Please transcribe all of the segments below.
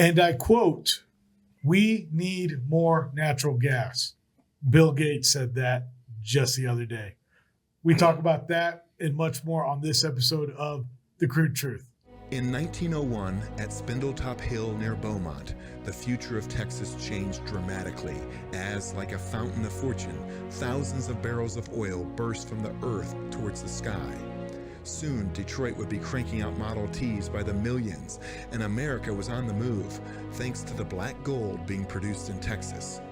And I quote, "We need more natural gas." Bill Gates said that just the other day. We talk about that and much more on this episode of The Crude Truth. In 1901, at Spindletop Hill near Beaumont, the future of Texas changed dramatically as, like a fountain of fortune, thousands of barrels of oil burst from the earth towards the sky. Soon, Detroit would be cranking out Model Ts by the millions, and America was on the move, thanks to the black gold being produced in Texas.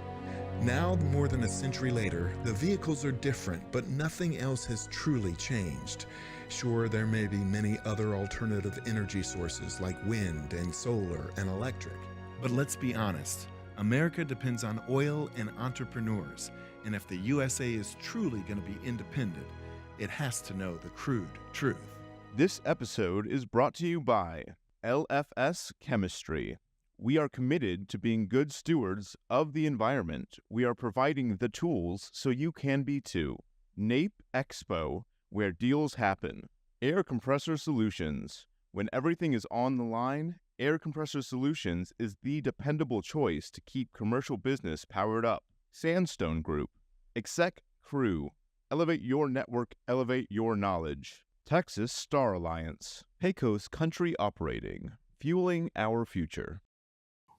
Now, more than a century later, the vehicles are different, but nothing else has truly changed. Sure, there may be many other alternative energy sources like wind and solar and electric. But let's be honest, America depends on oil and entrepreneurs, and if the USA is truly going to be independent, it has to know the crude truth. This episode is brought to you by LFS Chemistry. We are committed to being good stewards of the environment. We are providing the tools so you can be too. NAPE Expo, where deals happen. Air Compressor Solutions. When everything is on the line, Air Compressor Solutions is the dependable choice to keep commercial business powered up. Sandstone Group. Exec Crew. Elevate your network, elevate your knowledge. Texas Star Alliance. Pecos Country Operating. Fueling our future.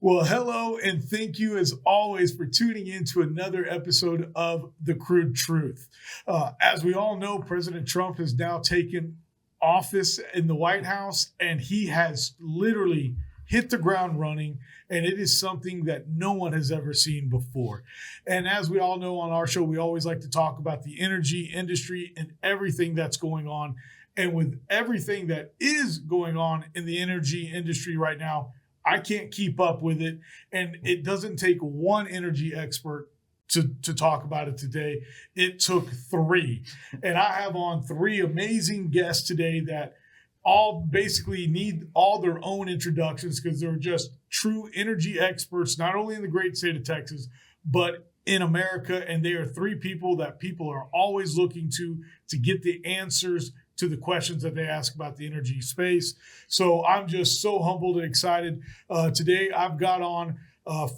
Well, hello, and thank you as always for tuning in to another episode of The Crude Truth. As we all know, President Trump has now taken office in the White House, and he has literally hit the ground running, and it is something that no one has ever seen before. And as we all know on our show, we always like to talk about the energy industry and everything that's going on. And with everything that is going on in the energy industry right now, I can't keep up with it. And it doesn't take one energy expert to talk about it today. It took three. And I have on three amazing guests today that all basically need all their own introductions because they're just true energy experts, not only in the great state of Texas, but in America. And they are three people that people are always looking to get the answers to the questions that they ask about the energy space. So I'm just so humbled and excited. Today I've got on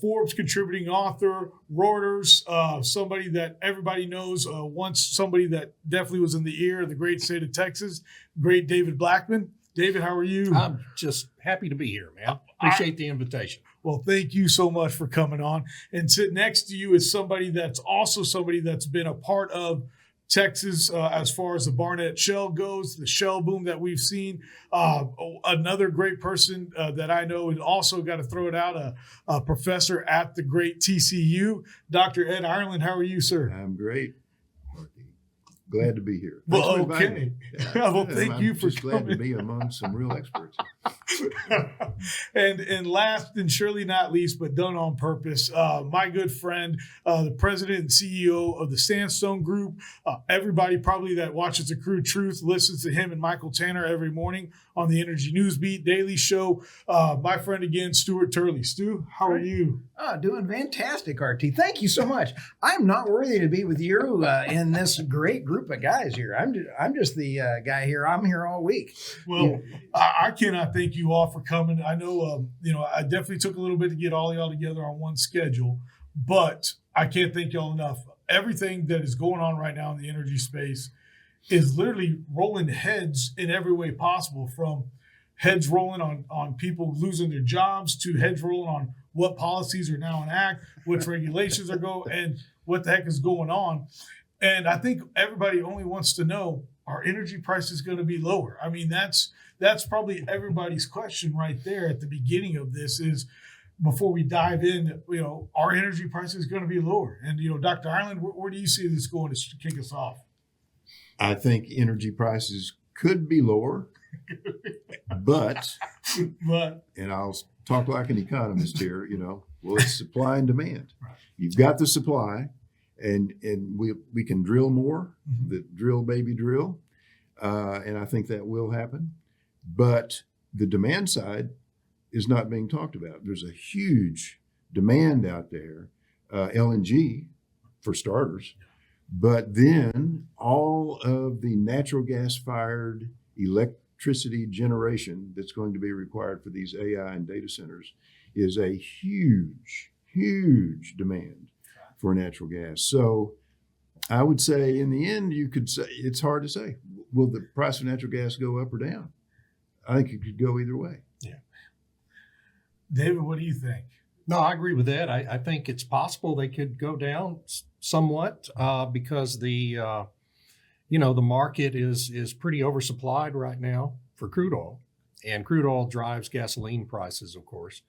Forbes contributing author, Reuters, somebody that everybody knows, once somebody that definitely was in the ear of the great state of Texas, great David Blackmon. David, how are you? I'm just happy to be here, man. Appreciate the invitation. Well, thank you so much for coming on. And sitting next to you is somebody that's also somebody that's been a part of Texas, as far as the Barnett Shale goes, the shale boom that we've seen. Another great person that I know, and also got to throw it out, a professor at the great TCU, Dr. Ed Ireland. How are you, sir? I'm great. Glad to be here. Well, okay. Well, thank you for just coming. glad to be among some real experts. And last and surely not least, but done on purpose, my good friend, the president and CEO of the Sandstone Group. Everybody probably that watches The Crude Truth listens to him and Michael Tanner every morning on the Energy News Beat Daily Show. My friend again, Stuart Turley. Stu, how are you? Doing fantastic, RT. Thank you so much. I'm not worthy to be with you in this great group of guys here. I'm just the guy here. I'm here all week. Well, I cannot thank you all for coming. I know, I definitely took a little bit to get all y'all together on one schedule, but I can't thank y'all enough. Everything that is going on right now in the energy space is literally rolling heads in every way possible, from heads rolling on people losing their jobs to heads rolling on what policies are now in act, which regulations are and what the heck is going on. And I think everybody only wants to know, are energy prices going to be lower? I mean, that's probably everybody's question right there at the beginning of this is, before we dive in, are energy prices going to be lower? And, Dr. Ireland, where do you see this going to kick us off? I think energy prices could be lower, but and I'll talk like an economist here, well, it's supply and demand. Right. You've got the supply, and we can drill more, the drill, baby, drill. And I think that will happen. But the demand side is not being talked about. There's a huge demand out there, LNG for starters, but then all of the natural gas fired electricity generation that's going to be required for these AI and data centers is a huge, huge demand for natural gas. So I would say in the end, you could say it's hard to say. Will the price of natural gas go up or down? I think it could go either way. Yeah. David, what do you think? No, I agree with that. I think it's possible they could go down somewhat because the market is pretty oversupplied right now for crude oil, and crude oil drives gasoline prices, of course.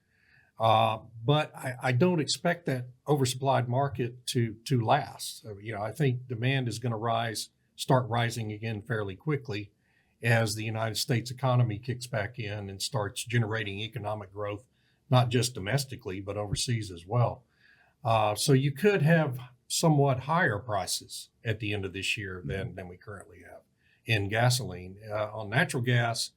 But I don't expect that oversupplied market to last. I think demand is going to start rising again fairly quickly as the United States economy kicks back in and starts generating economic growth, not just domestically, but overseas as well. So you could have somewhat higher prices at the end of this year than we currently have in gasoline. On natural gas,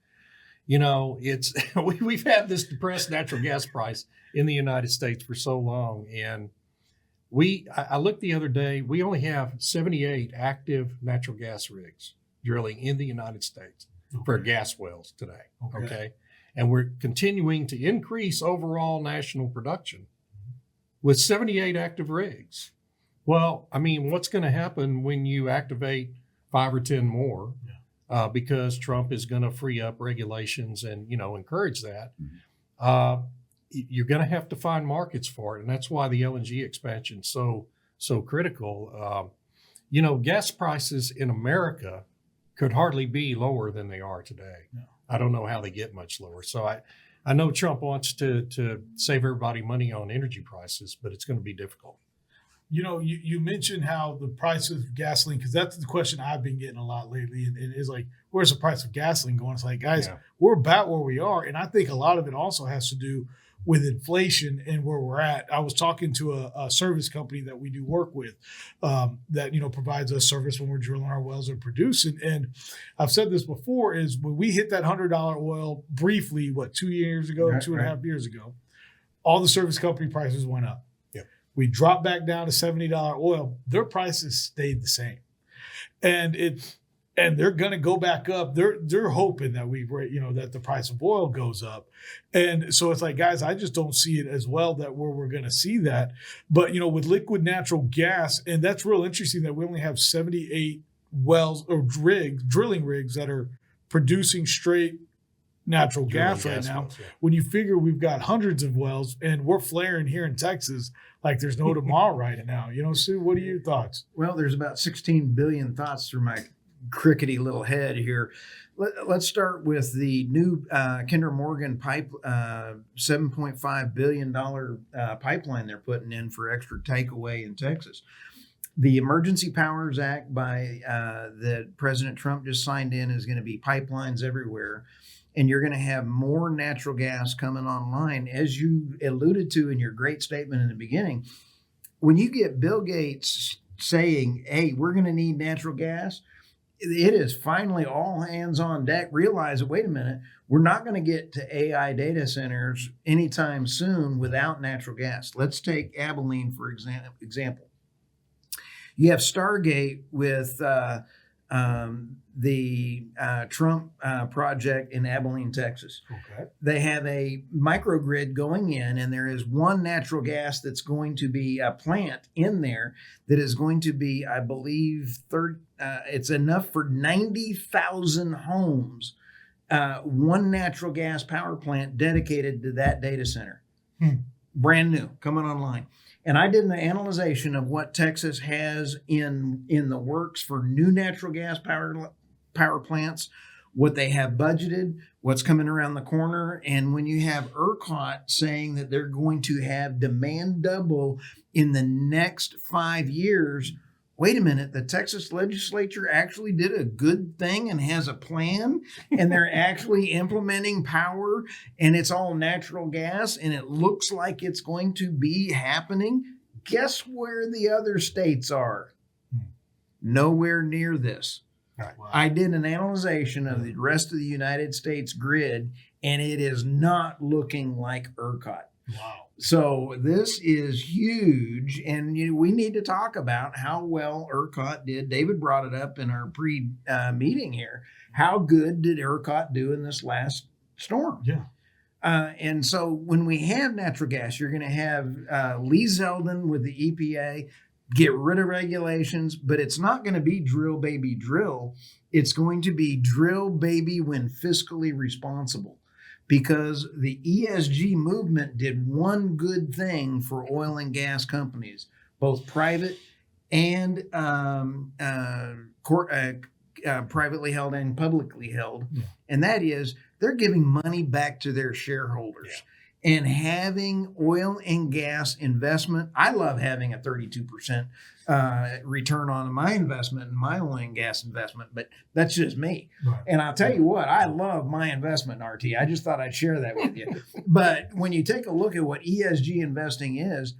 it's we've had this depressed natural gas price in the United States for so long. And I looked the other day, we only have 78 active natural gas rigs drilling in the United States for gas wells today. Okay. And we're continuing to increase overall national production with 78 active rigs. Well, I mean, what's going to happen when you activate 5 or 10 more? Because Trump is going to free up regulations and, encourage that. You're going to have to find markets for it. And that's why the LNG expansion is so critical. Gas prices in America could hardly be lower than they are today. No. I don't know how they get much lower. So I know Trump wants to save everybody money on energy prices, but it's going to be difficult. You mentioned how the price of gasoline, because that's the question I've been getting a lot lately, and it's like, where's the price of gasoline going? It's like, guys, we're about where we are. And I think a lot of it also has to do with inflation and where we're at. I was talking to a service company that we do work with that, provides us service when we're drilling our wells and producing. And I've said this before, is when we hit that $100 oil briefly, 2 years ago, right, 2.5 years ago, all the service company prices went up. Yep. We dropped back down to $70 oil. Their prices stayed the same. And they're going to go back up. They're hoping that that the price of oil goes up. And so it's like, guys, I just don't see it as well that we're going to see that. But, with liquid natural gas, and that's real interesting that we only have 78 wells or drilling rigs that are producing straight natural gas right now. Wells, yeah. When you figure we've got hundreds of wells and we're flaring here in Texas like there's no tomorrow right now. Sue, what are your thoughts? Well, there's about 16 billion thoughts through my crickety little head here. Let's start with the new Kinder Morgan pipe, $7.5 billion pipeline they're putting in for extra takeaway in Texas. The Emergency Powers Act that President Trump just signed in is going to be pipelines everywhere. And you're going to have more natural gas coming online. As you alluded to in your great statement in the beginning, when you get Bill Gates saying, hey, we're going to need natural gas, it is finally all hands on deck. Realize, wait a minute, we're not going to get to AI data centers anytime soon without natural gas. Let's take Abilene, for example. You have Stargate with the Trump project in Abilene, Texas. Okay. They have a microgrid going in, and there is one natural gas that's going to be a plant in there that is going to be, I believe, it's enough for 90,000 homes. One natural gas power plant dedicated to that data center. Brand new, coming online. And I did an analyzation of what Texas has in the works for new natural gas power plants, what they have budgeted, what's coming around the corner. And when you have ERCOT saying that they're going to have demand double in the next 5 years, wait a minute, the Texas legislature actually did a good thing and has a plan, and they're actually implementing power, and it's all natural gas, and it looks like it's going to be happening. Guess where the other states are? Nowhere near this. Right. Wow. I did an analyzation of the rest of the United States grid, and it is not looking like ERCOT. Wow. So this is huge, and we need to talk about how well ERCOT did. David brought it up in our pre-meeting here. How good did ERCOT do in this last storm? Yeah. And so when we have natural gas, you're going to have Lee Zeldin with the EPA get rid of regulations, but it's not going to be drill, baby, drill. It's going to be drill, baby, when fiscally responsible, because the ESG movement did one good thing for oil and gas companies, both private and privately held and publicly held. Yeah. And that is they're giving money back to their shareholders. Yeah. And having oil and gas investment, I love having a 32% return on my investment in my oil and gas investment, but that's just me. Right. And I'll tell you what, I love my investment in RT. I just thought I'd share that with you. But when you take a look at what ESG investing is,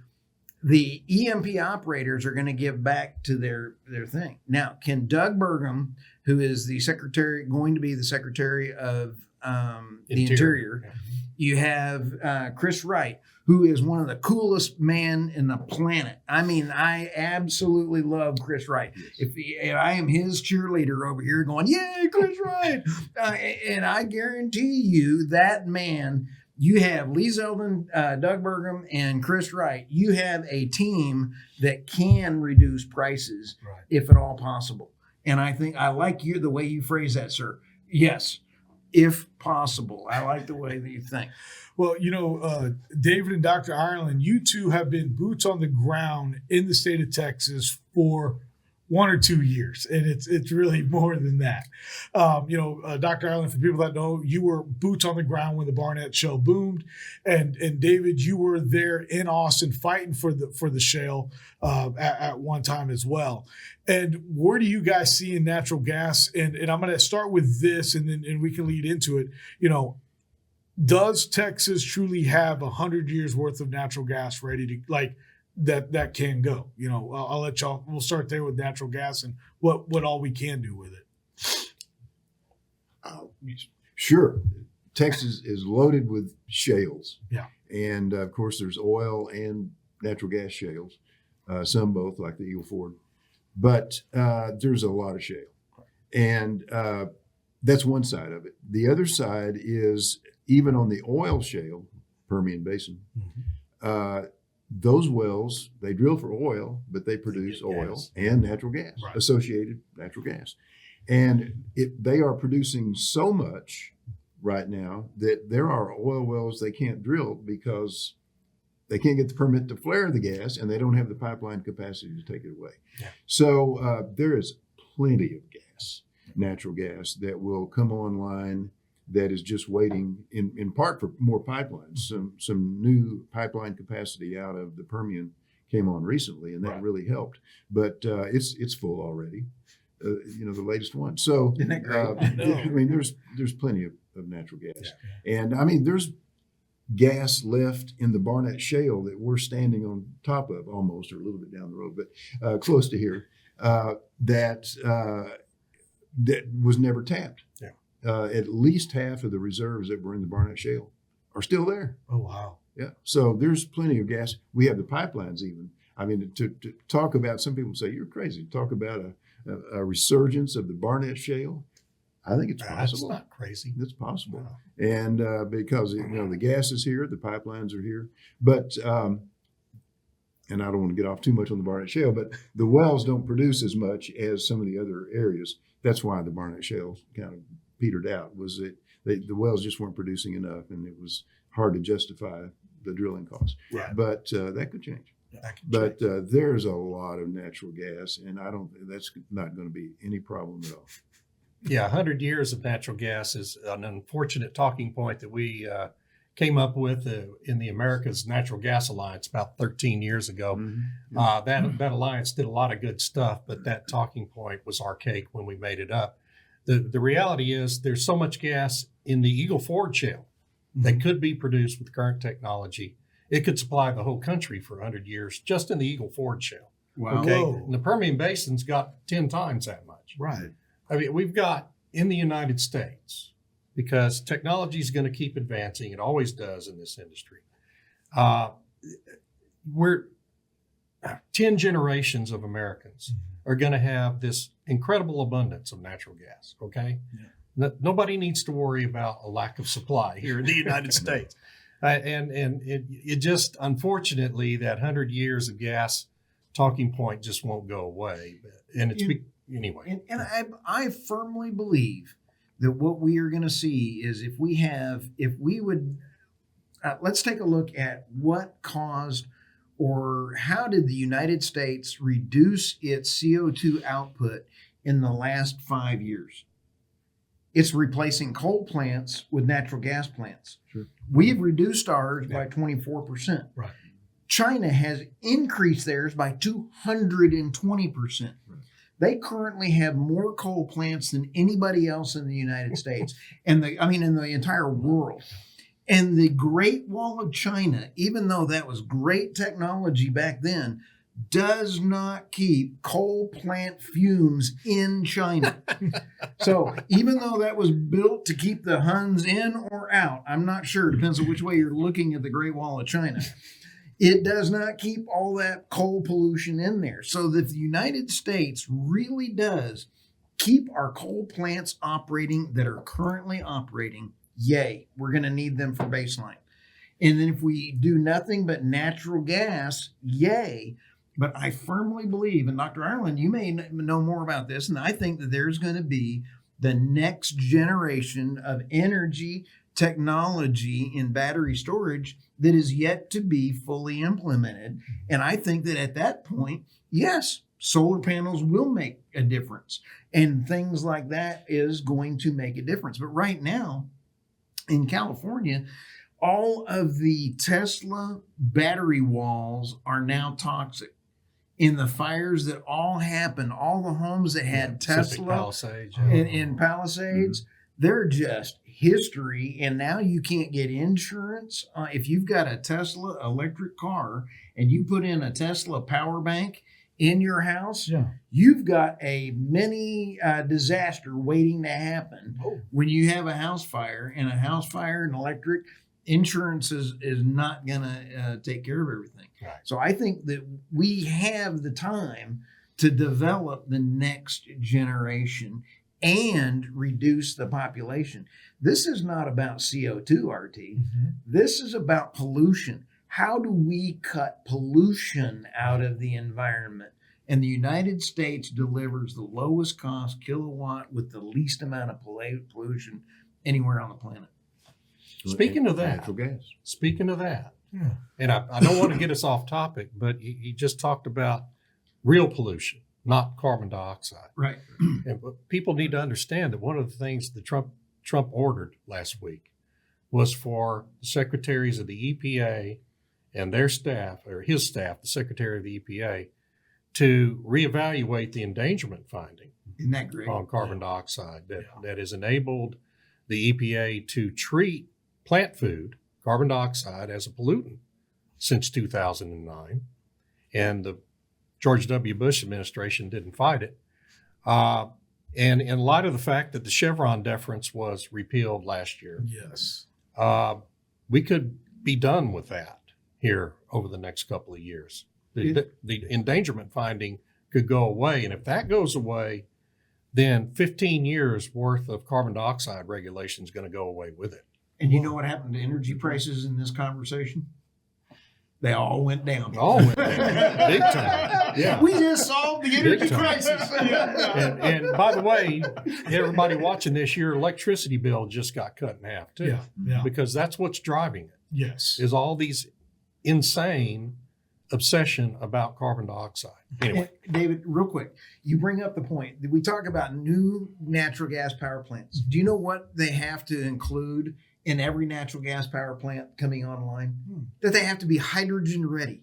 the EMP operators are going to give back to their thing. Now, can Doug Burgum, who is going to be the Secretary of the Interior, you have Chris Wright, who is one of the coolest men in the planet. I mean, I absolutely love Chris Wright. If I am his cheerleader over here going, yay, Chris Wright. And I guarantee you that man, you have Lee Zeldin, Doug Burgum, and Chris Wright. You have a team that can reduce prices if at all possible. And I think I like the way you phrase that, sir. Yes, if possible. I like the way that you think. Well, David and Dr. Ireland, you two have been boots on the ground in the state of Texas for 1 or 2 years, and it's really more than that. Dr. Ireland, for people that know, you were boots on the ground when the Barnett Shale boomed, and David, you were there in Austin fighting for the shale at one time as well. And where do you guys see in natural gas? And I'm going to start with this, and we can lead into it. Does Texas truly have 100 years worth of natural gas ready to that can go? I'll let y'all. We'll start there with natural gas and what all we can do with it. Sure, Texas is loaded with shales. Yeah, and of course there's oil and natural gas shales, some both like the Eagle Ford, but there's a lot of shale, and that's one side of it. The other side is even on the oil shale, Permian Basin. Mm-hmm. Those wells, they drill for oil, but they produce oil and natural gas, associated natural gas. And they are producing so much right now that there are oil wells they can't drill because they can't get the permit to flare the gas, and they don't have the pipeline capacity to take it away. Yeah. So there is plenty of gas, natural gas, that will come online that is just waiting in part for more pipelines. Some new pipeline capacity out of the Permian came on recently, and that really helped. But it's full already. The latest one. So isn't that great? I mean, there's plenty of natural gas, and I mean there's gas left in the Barnett Shale that we're standing on top of, almost, or a little bit down the road, but close to here, that was never tapped. Yeah. At least half of the reserves that were in the Barnett Shale are still there. Oh, wow. Yeah. So there's plenty of gas. We have the pipelines even. I mean, to talk about, some people say, you're crazy to talk about a resurgence of the Barnett Shale. I think it's possible. That's not crazy. It's possible. No. And because, the gas is here, the pipelines are here. But, and I don't want to get off too much on the Barnett Shale, but the wells don't produce as much as some of the other areas. That's why the Barnett Shale kind of petered out, was that the wells just weren't producing enough, and it was hard to justify the drilling costs. Right. But that could change. But there's a lot of natural gas, and that's not going to be any problem at all. Yeah, 100 years of natural gas is an unfortunate talking point that we came up with in the America's Natural Gas Alliance about 13 years ago. Mm-hmm. That alliance did a lot of good stuff, but that talking point was archaic when we made it up. The reality is there's so much gas in the Eagle Ford Shale that could be produced with current technology. It could supply the whole country for 100 years just in the Eagle Ford Shale. Wow. Okay. And the Permian Basin's got 10 times that much. Right. I mean, we've got in the United States, because technology is going to keep advancing. It always does in this industry. We're 10 generations of Americans are going to have this incredible abundance of natural gas. Okay. Nobody needs to worry about a lack of supply here in the United States. And it just, unfortunately, that 100 years of gas talking point just won't go away. And it's anyway. And I firmly believe that what we are going to see is let's take a look at what caused or how did the United States reduce its CO2 output in the last 5 years. It's replacing coal plants with natural gas plants. Sure. We've reduced ours by 24%. Right. China has increased theirs by 220%. Right. They currently have more coal plants than anybody else in the United States in the entire world. And the Great Wall of China, even though that was great technology back then, does not keep coal plant fumes in China. So even though that was built to keep the Huns in or out, I'm not sure, depends on which way you're looking at the Great Wall of China, it does not keep all that coal pollution in there. So that the United States really does keep our coal plants operating that are currently operating. Yay, we're going to need them for baseline. And then if we do nothing but natural gas, yay. But I firmly believe, and Dr. Ireland, you may know more about this, and I think that there's going to be the next generation of energy technology in battery storage that is yet to be fully implemented. And I think that at that point, yes, solar panels will make a difference. And things like that is going to make a difference. But right now, in California, all of the Tesla battery walls are now toxic. In the fires that all happened, all the homes that had Tesla Palisades, in Palisades, they're just history. And now you can't get insurance. If you've got a Tesla electric car and you put in a Tesla power bank in your house, you've got a mini disaster waiting to happen when you have a house fire. And a house fire and electric insurance is not going to take care of everything. Right. So I think that we have the time to develop the next generation and reduce the population. This is not about CO2, RT. Mm-hmm. This is about pollution. How do we cut pollution out of the environment? And the United States delivers the lowest cost kilowatt with the least amount of pollution anywhere on the planet. Speaking of that, natural gas. And I don't want to get us off topic, but he just talked about real pollution, not carbon dioxide. Right. But people need to understand that one of the things that Trump ordered last week was for the secretaries of the EPA and their staff, or his staff, the secretary of the EPA, to reevaluate the endangerment finding Isn't that great? on carbon dioxide that has enabled the EPA to treat plant food, carbon dioxide, as a pollutant since 2009. And the George W. Bush administration didn't fight it. And in light of the fact that the Chevron deference was repealed last year, Yes. we could be done with that here over the next couple of years. The endangerment finding could go away. And if that goes away, then 15 years worth of carbon dioxide regulation is going to go away with it. And you know what happened to energy prices in this conversation? They all went down. All went down big time. Yeah. We just solved the energy Big time. crisis. And by the way, everybody watching this, your electricity bill just got cut in half too. Yeah. Because that's what's driving it, Yes. is all these insane obsession about carbon dioxide. Anyway, And David, real quick, you bring up the point that we talk about new natural gas power plants. Do you know what they have to include in every natural gas power plant coming online? That they have to be hydrogen ready.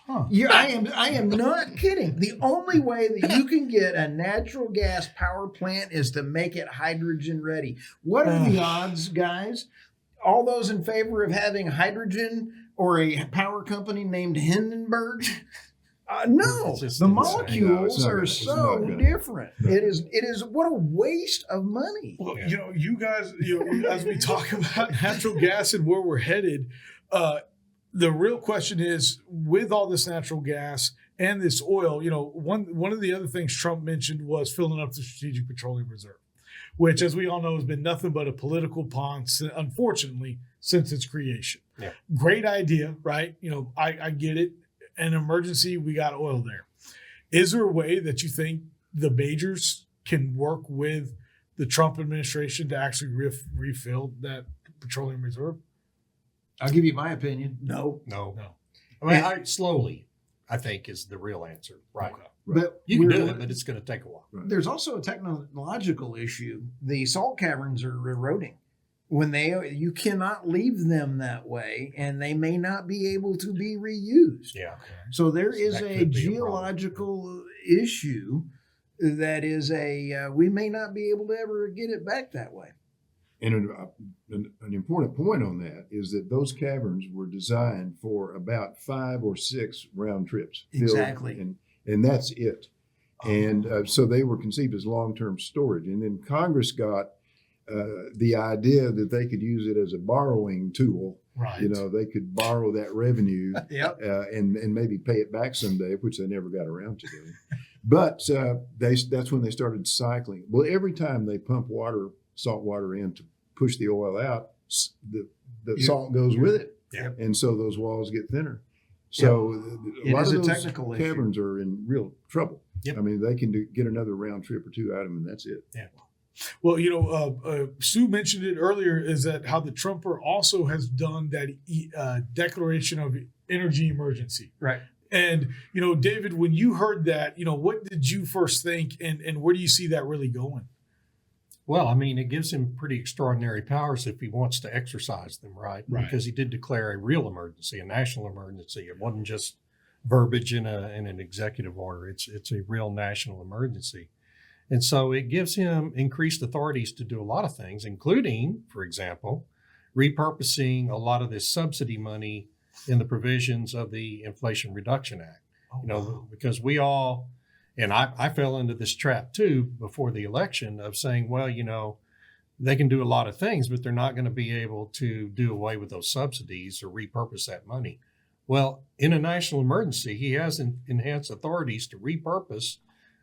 Huh. I am not kidding. The only way that you can get a natural gas power plant is to make it hydrogen ready. What are the odds, guys? All those in favor of having hydrogen or a power company named Hindenburg? No, It's just the insane. molecules No, are it's not so gonna. different. It is what a waste of money. Well, you guys, as we talk about natural gas and where we're headed, the real question is, with all this natural gas and this oil, one of the other things Trump mentioned was filling up the Strategic Petroleum Reserve. which, as we all know, has been nothing but a political pawn, unfortunately, since its creation. Yeah. Great idea, right? I get it. An emergency, we got oil there. Is there a way that you think the majors can work with the Trump administration to actually refill that petroleum reserve? I'll give you my opinion. No. I mean, slowly, I think, is the real answer. Right. Okay. But You can do it, but it's going to take a while. Right. there's also a technological issue. The salt caverns are eroding. You cannot leave them that way, and they may not be able to be reused. Yeah. So there is That a could be a geological issue that is we may not be able to ever get it back that way. And an important point on that is that those caverns were designed for about 5 or 6 round trips. filled, Exactly. And that's it. And so they were conceived as long-term storage. And then Congress got the idea that they could use it as a borrowing tool. Right. They could borrow that revenue Yep. and maybe pay it back someday, which they never got around to doing. But that's when they started cycling. Well, every time they pump salt water in to push the oil out, the salt goes with it. Yep. And so those walls get thinner. So a It lot is of a those technical issue. caverns are in real trouble. Yep. I mean, they can get another round trip or 2 out of them, and that's it. Yeah. Well, Sue mentioned it earlier, is that how the Trumper also has done that declaration of energy emergency. Right. And, David, when you heard that, what did you first think, and where do you see that really going? Well, I mean, it gives him pretty extraordinary powers if he wants to exercise them, right? Right. Because he did declare a real emergency, a national emergency. It wasn't just verbiage in an executive order. It's a real national emergency. And so it gives him increased authorities to do a lot of things, including, for example, repurposing a lot of this subsidy money in the provisions of the Inflation Reduction Act. Because we all, and I fell into this trap too before the election of saying, well, they can do a lot of things, but they're not going to be able to do away with those subsidies or repurpose that money. Well, in a national emergency, he has enhanced authorities to repurpose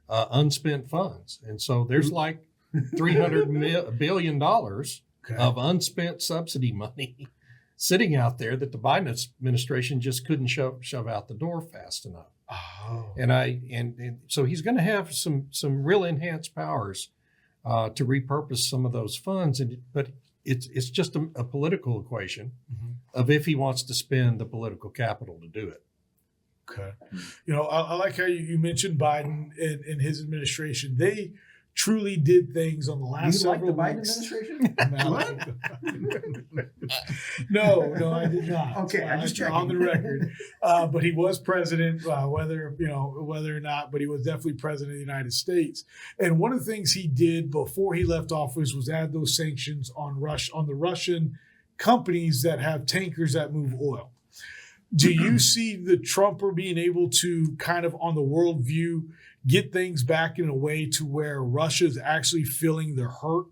unspent funds. And so there's like $300 billion of unspent subsidy money sitting out there that the Biden administration just couldn't shove out the door fast enough. Oh. And so he's going to have some real enhanced powers to repurpose some of those funds. But it's just a political equation of if he wants to spend the political capital to do it. Okay. I like how you mentioned Biden and his administration. They truly did things on the last You like the several Biden weeks. administration? No, I did not. Okay, I'm just checking. On the record. But he was president, whether or not, but he was definitely president of the United States. And one of the things he did before he left office was add those sanctions on the Russian companies that have tankers that move oil. Do you see the Trumper being able to kind of on the world view get things back in a way to where Russia is actually feeling the hurt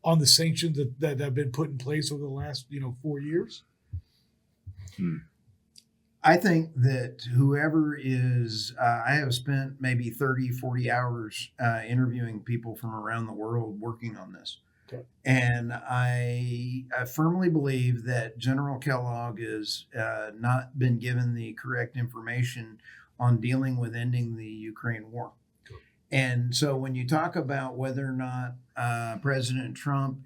on the sanctions that have been put in place over the last 4 years? I think that whoever is, I have spent maybe 30, 40 hours interviewing people from around the world working on this. Okay. And I firmly believe that General Kellogg has not been given the correct information on dealing with ending the Ukraine war. Cool. And so when you talk about whether or not President Trump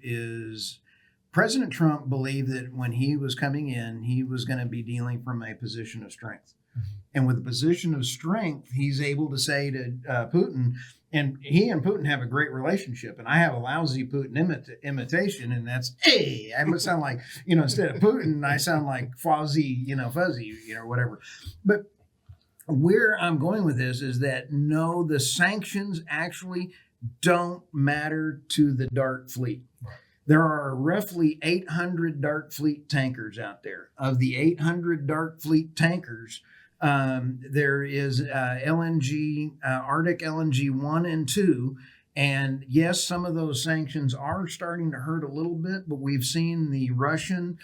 believed that when he was coming in, he was going to be dealing from a position of strength. Mm-hmm. And with a position of strength, he's able to say to Putin, and he and Putin have a great relationship. And I have a lousy Putin imitation, and that's, hey, I must sound like, instead of Putin, I sound like fuzzy, whatever. But where I'm going with this is that, no, the sanctions actually don't matter to the Dark Fleet. Right. There are roughly 800 Dark Fleet tankers out there. Of the 800 Dark Fleet tankers, there is LNG, Arctic LNG 1 and 2. And yes, some of those sanctions are starting to hurt a little bit, but we've seen the Russian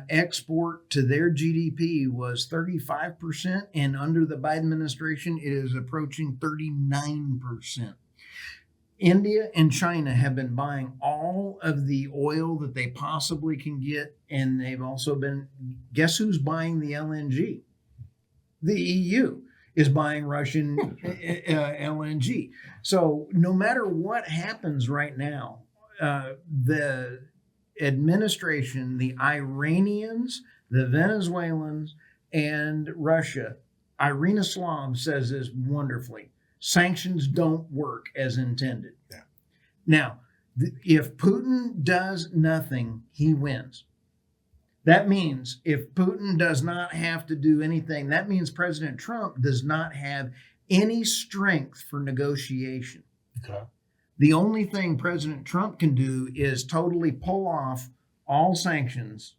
export to their GDP was 35%. And under the Biden administration, it is approaching 39%. India and China have been buying all of the oil that they possibly can get, and they've also been, guess who's buying the LNG? The EU is buying Russian LNG. So no matter what happens right now, the administration, the Iranians, the Venezuelans, and Russia, Irina Slav says this wonderfully: sanctions don't work as intended. Yeah. Now, if Putin does nothing, he wins. That means if Putin does not have to do anything, that means President Trump does not have any strength for negotiation. Okay. The only thing President Trump can do is totally pull off all sanctions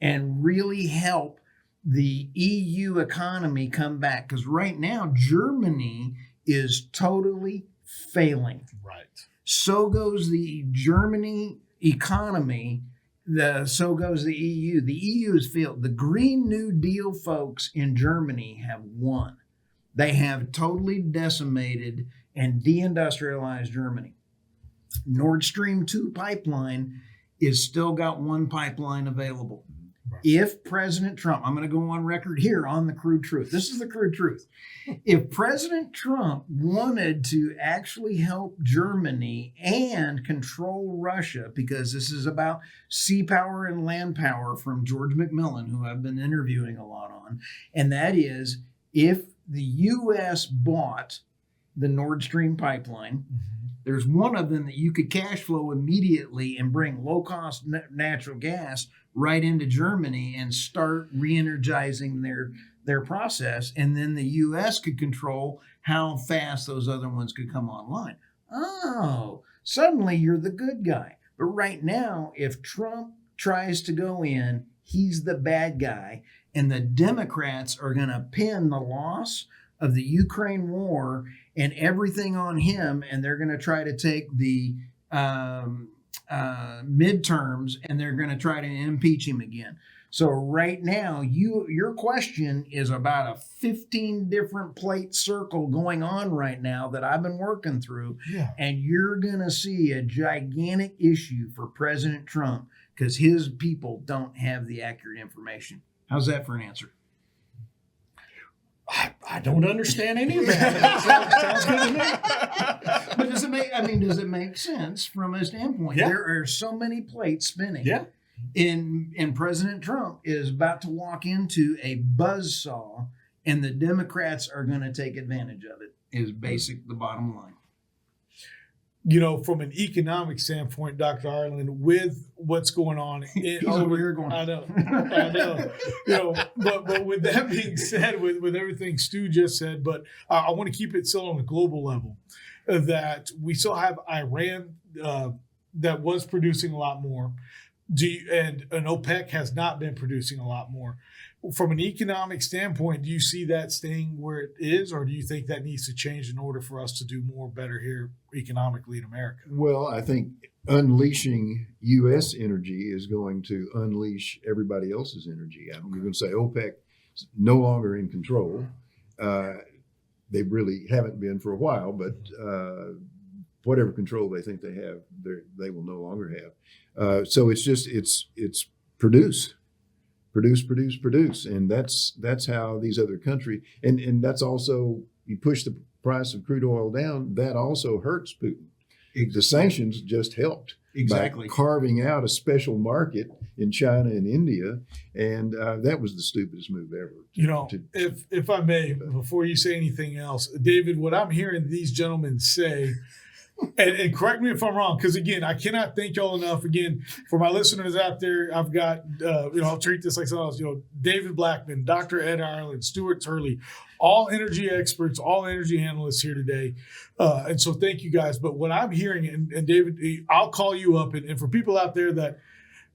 and really help the EU economy come back. Because right now, Germany is totally failing. Right. So goes the Germany economy. So goes the EU. The EU has failed. The Green New Deal folks in Germany have won. They have totally decimated and deindustrialized Germany. Nord Stream 2 pipeline is still got one pipeline available. Right. If President Trump, I'm going to go on record here on the Crude Truth. This is the Crude Truth. If President Trump wanted to actually help Germany and control Russia, because this is about sea power and land power from George McMillan, who I've been interviewing a lot on, and that is if the U.S. bought the Nord Stream pipeline, there's one of them that you could cash flow immediately and bring low-cost natural gas right into Germany and start re-energizing their process. And then the U.S. could control how fast those other ones could come online. Oh, suddenly you're the good guy. But right now, if Trump tries to go in, he's the bad guy. And the Democrats are going to pin the loss of the Ukraine war and everything on him, and they're going to try to take the midterms and they're going to try to impeach him again. So right now, your question is about a 15 different plate circle going on right now that I've been working through, Yeah. and you're going to see a gigantic issue for President Trump because his people don't have the accurate information. How's that for an answer? I don't understand any of that. Sounds good to me. But does it make sense from a standpoint? Yeah. There are so many plates spinning. Yeah. And President Trump is about to walk into a buzzsaw, and the Democrats are going to take advantage of it, is the bottom line. You know, from an economic standpoint, Dr. Ireland, with what's going on, He's over here going, I know. You know, but with that being said, with everything Stu just said, but I want to keep it still on a global level, that we still have Iran that was producing a lot more, and OPEC has not been producing a lot more. From an economic standpoint, do you see that staying where it is, or do you think that needs to change in order for us to do more better here economically in America? Well, I think unleashing U.S. energy is going to unleash everybody else's energy. I'm going to say OPEC is no longer in control. They really haven't been for a while, but whatever control they think they have, they will no longer have. So it's produce. And that's how these other countries, and that's also, you push the price of crude oil down, that also hurts Putin. The sanctions just helped. Exactly. By carving out a special market in China and India, and that was the stupidest move ever. If I may, before you say anything else, David, what I'm hearing these gentlemen say, and correct me if I'm wrong, because again, I cannot thank y'all enough. Again, for my listeners out there, I've got, I'll treat this like something else. David Blackmon, Dr. Ed Ireland, Stuart Turley, all energy experts, all energy analysts here today. And so thank you guys. But what I'm hearing, and David, I'll call you up. And for people out there that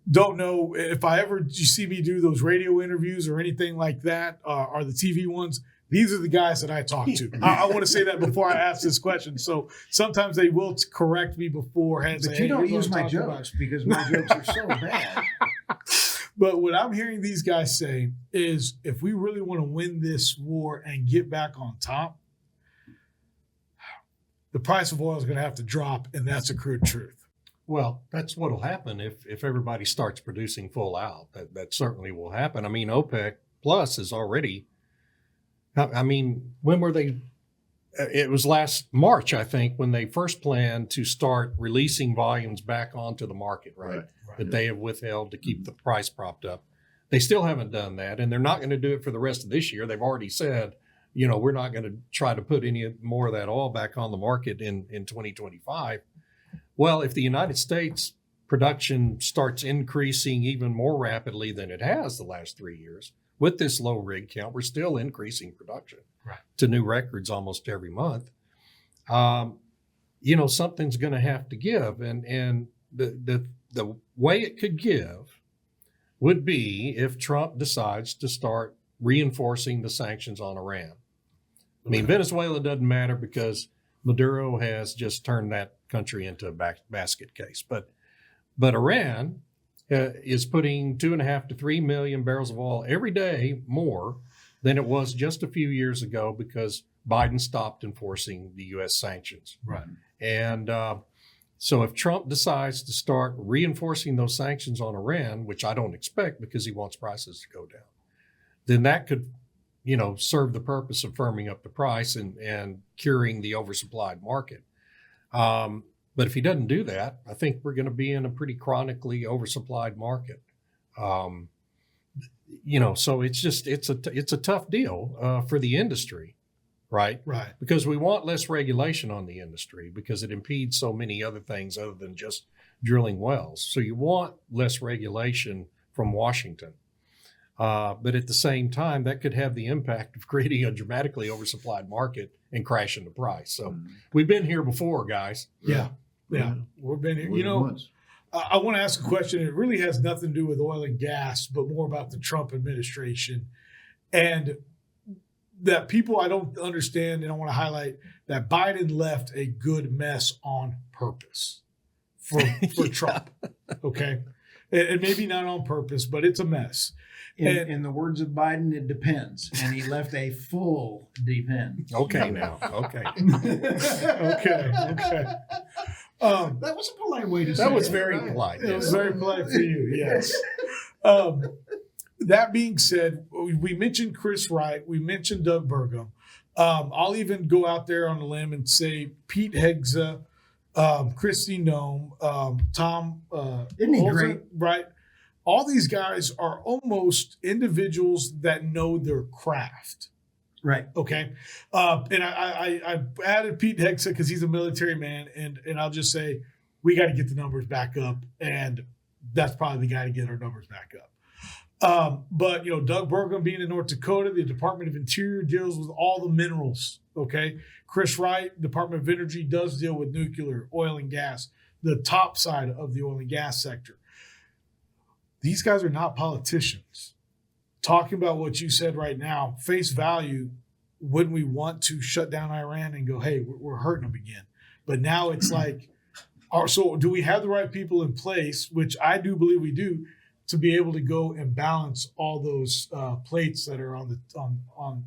don't know, if you see me do those radio interviews or anything like that, or the TV ones, these are the guys that I talk to. I want to say that before I ask this question. So sometimes they will correct me beforehand. But you don't use my jokes because my jokes are so bad. But what I'm hearing these guys say is, if we really want to win this war and get back on top, the price of oil is going to have to drop, and that's a crude truth. Well, that's what'll happen if everybody starts producing full out. That certainly will happen. I mean, OPEC Plus is already. I mean, when were they? It was last March, I think, when they first planned to start releasing volumes back onto the market, right? That they have withheld to keep the price propped up. They still haven't done that, and they're not going to do it for the rest of this year. They've already said, we're not going to try to put any more of that oil back on the market in 2025. Well, if the United States production starts increasing even more rapidly than it has the last 3 years, with this low rig count, we're still increasing production to new records almost every month. Something's going to have to give, and the way it could give would be if Trump decides to start reinforcing the sanctions on Iran. I mean, Venezuela doesn't matter because Maduro has just turned that country into a basket case. But Iran is putting 2.5 to 3 million barrels of oil every day more than it was just a few years ago because Biden stopped enforcing the U.S. sanctions. Right. And so if Trump decides to start reinforcing those sanctions on Iran, which I don't expect because he wants prices to go down, then that could, serve the purpose of firming up the price and curing the oversupplied market. But if he doesn't do that, I think we're going to be in a pretty chronically oversupplied market. So it's a tough deal for the industry, right? Right. Because we want less regulation on the industry because it impedes so many other things other than just drilling wells. So you want less regulation from Washington. But at the same time, that could have the impact of creating a dramatically oversupplied market and crashing the price. So we've been here before, guys. Yeah. We've been here. I want to ask a question. It really has nothing to do with oil and gas, but more about the Trump administration. And that people I don't understand, and I want to highlight that Biden left a good mess on purpose for Trump. Okay. And maybe not on purpose, but it's a mess. In the words of Biden, it depends. And he left a full depends. Okay, now. Okay. Okay. That was a polite way to say it. That was very polite. It was very polite for you, yes. That being said, we mentioned Chris Wright. We mentioned Doug Burgum. I'll even go out there on the limb and say Pete Hegseth, Kristi Noem, Tom. Isn't he Olsen, great? Right. All these guys are almost individuals that know their craft. Right. Okay. And I added Pete Hegseth because he's a military man. And I'll just say, we got to get the numbers back up. And that's probably the guy to get our numbers back up. But, Doug Burgum being in North Dakota, the Department of Interior deals with all the minerals. Okay. Chris Wright, Department of Energy, does deal with nuclear, oil and gas, the top side of the oil and gas sector. These guys are not politicians. Talking about what you said right now, face value, when we want to shut down Iran and go, hey, we're hurting them again. But now it's like, so do we have the right people in place, which I do believe we do, to be able to go and balance all those plates that are on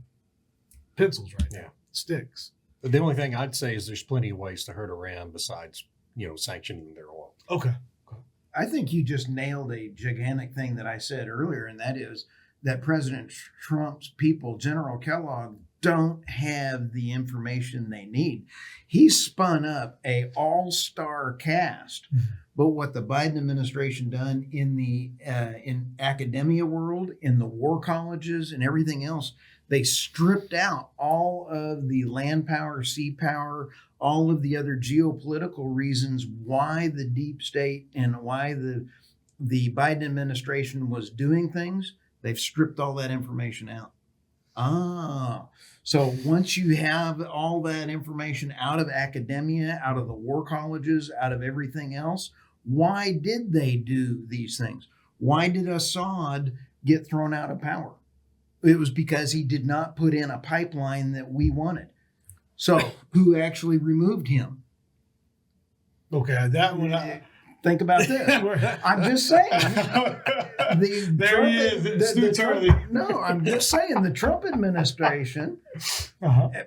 pencils right now, sticks? But the only thing I'd say is there's plenty of ways to hurt Iran besides, sanctioning their oil. Okay. I think you just nailed a gigantic thing that I said earlier, and that is that President Trump's people, General Kellogg, don't have the information they need. He spun up a all-star cast. Mm-hmm. But what the Biden administration done in the in academia world, in the war colleges, and everything else, they stripped out all of the land power, sea power, all of the other geopolitical reasons why the deep state and why the Biden administration was doing things. They've stripped all that information out. So once you have all that information out of academia, out of the war colleges, out of everything else, why did they do these things? Why did Assad get thrown out of power? It was because he did not put in a pipeline that we wanted. So who actually removed him? Okay, that one. Think about this. I'm just saying. There he is, Stuart Turley. No, I'm just saying the Trump administration,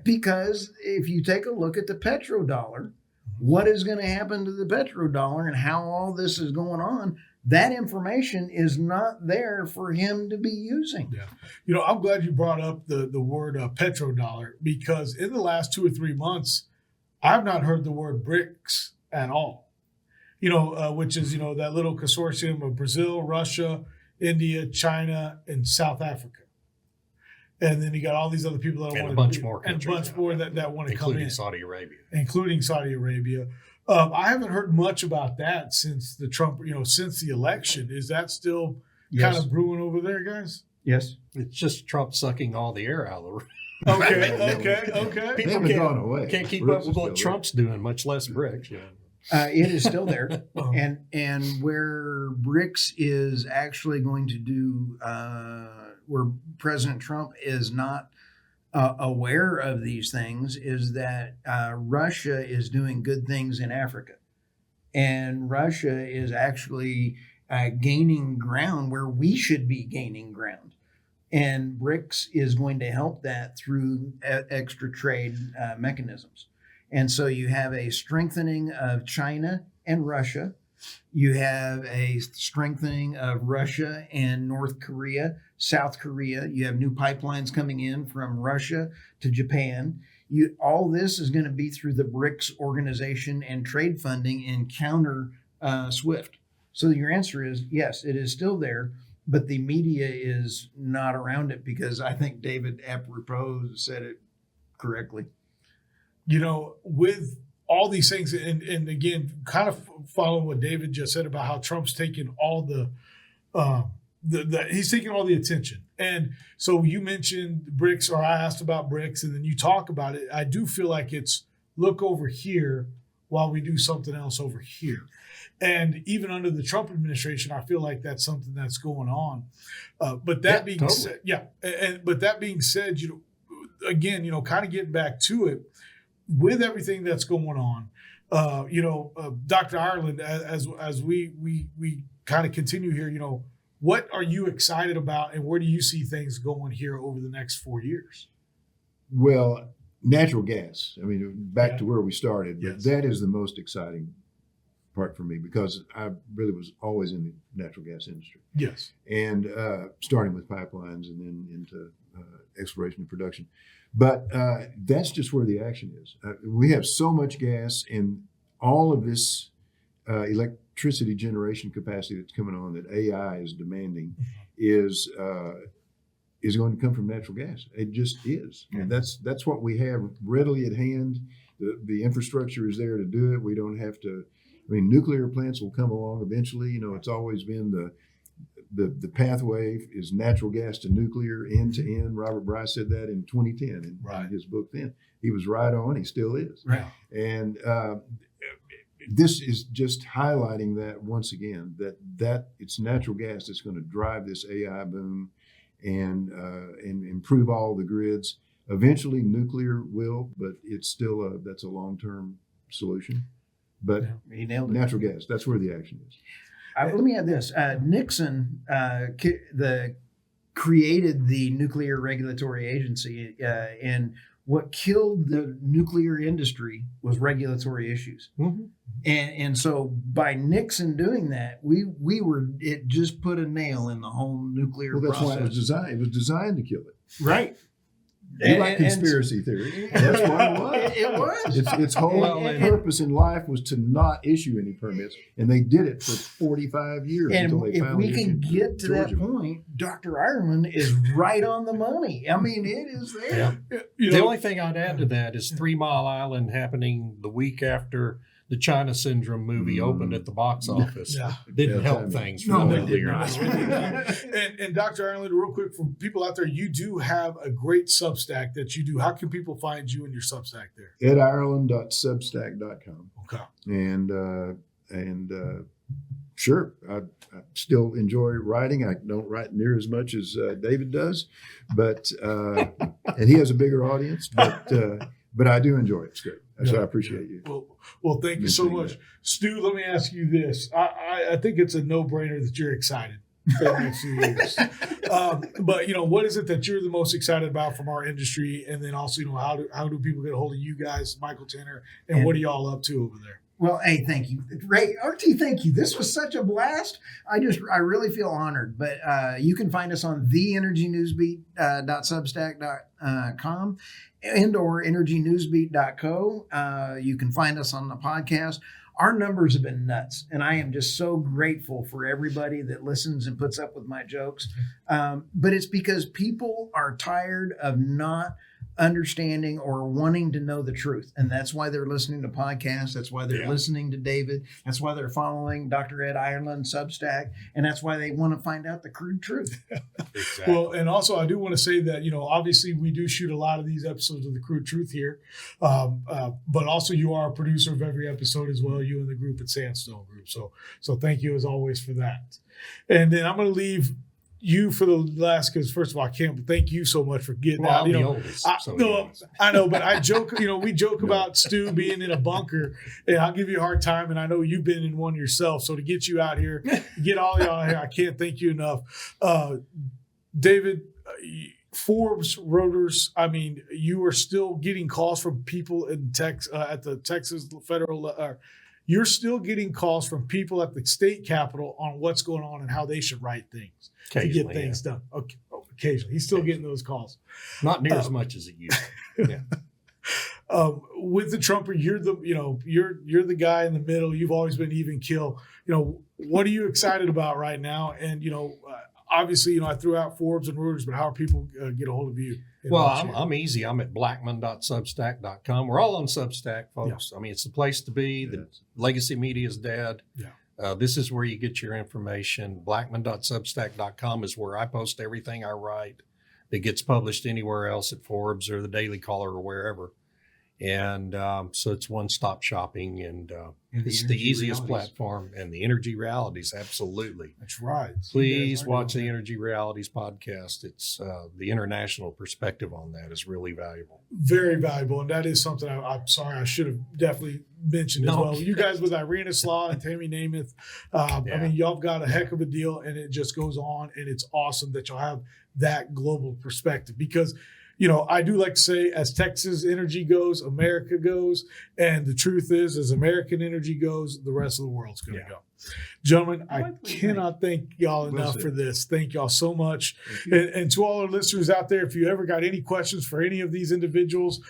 because if you take a look at the petrodollar, what is going to happen to the petrodollar and how all this is going on, that information is not there for him to be using. Yeah. I'm glad you brought up the word petrodollar, because in the last 2 or 3 months, I've not heard the word BRICS at all. Which is, that little consortium of Brazil, Russia, India, China, and South Africa. And then you got all these other people that want a bunch more countries, and a bunch more that want to come in, including Saudi Arabia. I haven't heard much about that since the Trump, since the election. Is that still kind of brewing over there, guys? Yes. It's just Trump sucking all the air out of the room. Okay. They haven't gone away. Can't keep up with what Trump's doing, much less BRICS. It is still there, and where BRICS is actually going to do, where President Trump is not aware of these things, is that Russia is doing good things in Africa, and Russia is actually gaining ground where we should be gaining ground, and BRICS is going to help that through extra trade mechanisms. And so you have a strengthening of China and Russia. You have a strengthening of Russia and North Korea, South Korea. You have new pipelines coming in from Russia to Japan. All this is going to be through the BRICS organization and trade funding and counter SWIFT. So your answer is yes, it is still there, but the media is not around it, because I think David apropos said it correctly. With all these things, and again, kind of following what David just said about how Trump's taking all he's taking all the attention. And so you mentioned BRICS, or I asked about BRICS, and then you talk about it. I do feel like it's look over here while we do something else over here. And even under the Trump administration, I feel like that's something that's going on. But that being said, but that being said, again, kind of getting back to it, with everything that's going on, Dr. Ireland, as we kind of continue here, what are you excited about, and where do you see things going here over the next 4 years? Well, natural gas. I mean, back to where we started, but Yes. that is the most exciting part for me, because I really was always in the natural gas industry. Yes. And starting with pipelines and then into exploration and production. But that's just where the action is. We have so much gas, and all of this electricity generation capacity that's coming on that AI is demanding is going to come from natural gas. It just is. And that's what we have readily at hand. The infrastructure is there to do it. We don't have to. I mean, nuclear plants will come along eventually. It's always been the pathway is natural gas to nuclear, end to end. Robert Bryce said that in 2010 in his book then. He was right on. He still is. Right. And this is just highlighting that once again, that it's natural gas that's going to drive this AI boom and improve all the grids. Eventually, nuclear will, but it's still that's a long-term solution. But natural gas, that's where the action is. Let me add this. Nixon created the Nuclear Regulatory Agency, and what killed the nuclear industry was regulatory issues. Mm-hmm. And so by Nixon doing that, it just put a nail in the whole nuclear process. Well, that's why it was designed. It was designed to kill it. Right. You like conspiracy theory. That's why it was. It was. Its whole purpose in life was to not issue any permits, and they did it for 45 years. And until they if finally we can issued get to Georgia. that point, Dr. Ireland is right on the money. I mean, it is there. Yeah. The only thing I'd add to that is 3 Mile Island happening the week after the China Syndrome movie opened at the box office. Didn't help things for the nuclear industry. And Dr. Ireland, real quick, for people out there, you do have a great Substack that you do. How can people find you in your Substack there? edireland.substack.com. Okay. And sure, I still enjoy writing. I don't write near as much as David does, but and he has a bigger audience, but I do enjoy it. It's great. So I appreciate you. Well, thank you so much. Stu, let me ask you this. I think it's a no-brainer that you're excited. for the next few years. But what is it that you're the most excited about from our industry? And then also, how do people get a hold of you guys, Michael Tanner, and what are y'all up to over there? Well, hey, thank you, Ray. RT, thank you. This was such a blast. I really feel honored. But you can find us on theenergynewsbeat.substack.com and or energynewsbeat.co. You can find us on the podcast. Our numbers have been nuts, and I am just so grateful for everybody that listens and puts up with my jokes. But it's because people are tired of not understanding or wanting to know the truth. And that's why they're listening to podcasts. That's why they're listening to David. That's why they're following Dr. Ed Ireland Substack. And that's why they want to find out the crude truth. Exactly. Well, and also I do want to say that, obviously we do shoot a lot of these episodes of the Crude Truth here. But also you are a producer of every episode as well, you and the group at Sandstone Group. So thank you as always for that. And then I'm going to leave you for the last, because first of all, I can't, but thank you so much for getting out. I'm the oldest, I know, but I joke, we joke about Stu being in a bunker, and I'll give you a hard time, and I know you've been in one yourself. So to get you out here, get all y'all out here, I can't thank you enough. David, Forbes, Reuters, you are still getting calls from people in at the Texas federal you're still getting calls from people at the state capitol on what's going on and how they should write things to get things done. Okay. Occasionally. He's still getting those calls. Not near as much as it used to. Yeah. With the Trumper, you're the guy in the middle. You've always been even kill. What are you excited about right now? And, obviously, I threw out Forbes and Reuters, but how are people get a hold of you? Well, I'm easy. I'm at blackmon.substack.com. We're all on Substack, folks. Yeah. It's the place to be. The legacy media is dead. Yeah. This is where you get your information. Blackmon.substack.com is where I post everything I write that gets published anywhere else at Forbes or the Daily Caller or wherever. And so it's one-stop shopping, and it's the easiest platform. And the Energy Realities, absolutely. That's right. Please watch the Energy Realities podcast. It's the international perspective on that is really valuable. Very valuable, and that is something I'm sorry I should have definitely mentioned as well. You guys with Irina Slaw and Tammy Namath, y'all got a heck of a deal, and it just goes on, and it's awesome that y'all have that global perspective because – I do like to say, as Texas energy goes, America goes. And the truth is, as American energy goes, the rest of the world's going to go. Gentlemen, I cannot thank y'all enough for this. Thank y'all so much. And to all our listeners out there, if you ever got any questions for any of these individuals,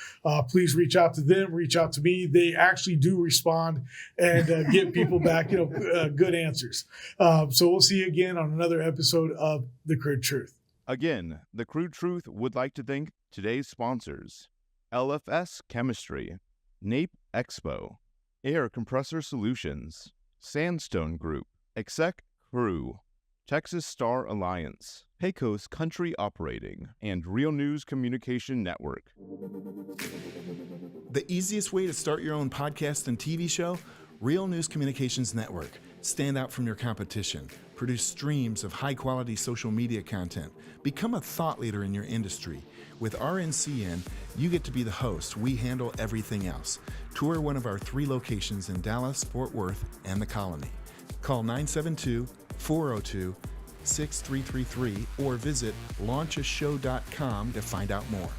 please reach out to them, reach out to me. They actually do respond and give people back, good answers. So we'll see you again on another episode of The Crude Truth. Again, The Crude Truth would like to thank today's sponsors: LFS Chemistry, NAPE Expo, Air Compressor Solutions, Sandstone Group, Exec Crew, Texas Star Alliance, Pecos Country Operating, and Real News Communication Network. The easiest way to start your own podcast and TV show? Real News Communications Network. Stand out from your competition. Produce streams of high-quality social media content. Become a thought leader in your industry. With RNCN, you get to be the host. We handle everything else. Tour one of our 3 locations in Dallas, Fort Worth, and the Colony. Call 972-402-6333 or visit launchashow.com to find out more.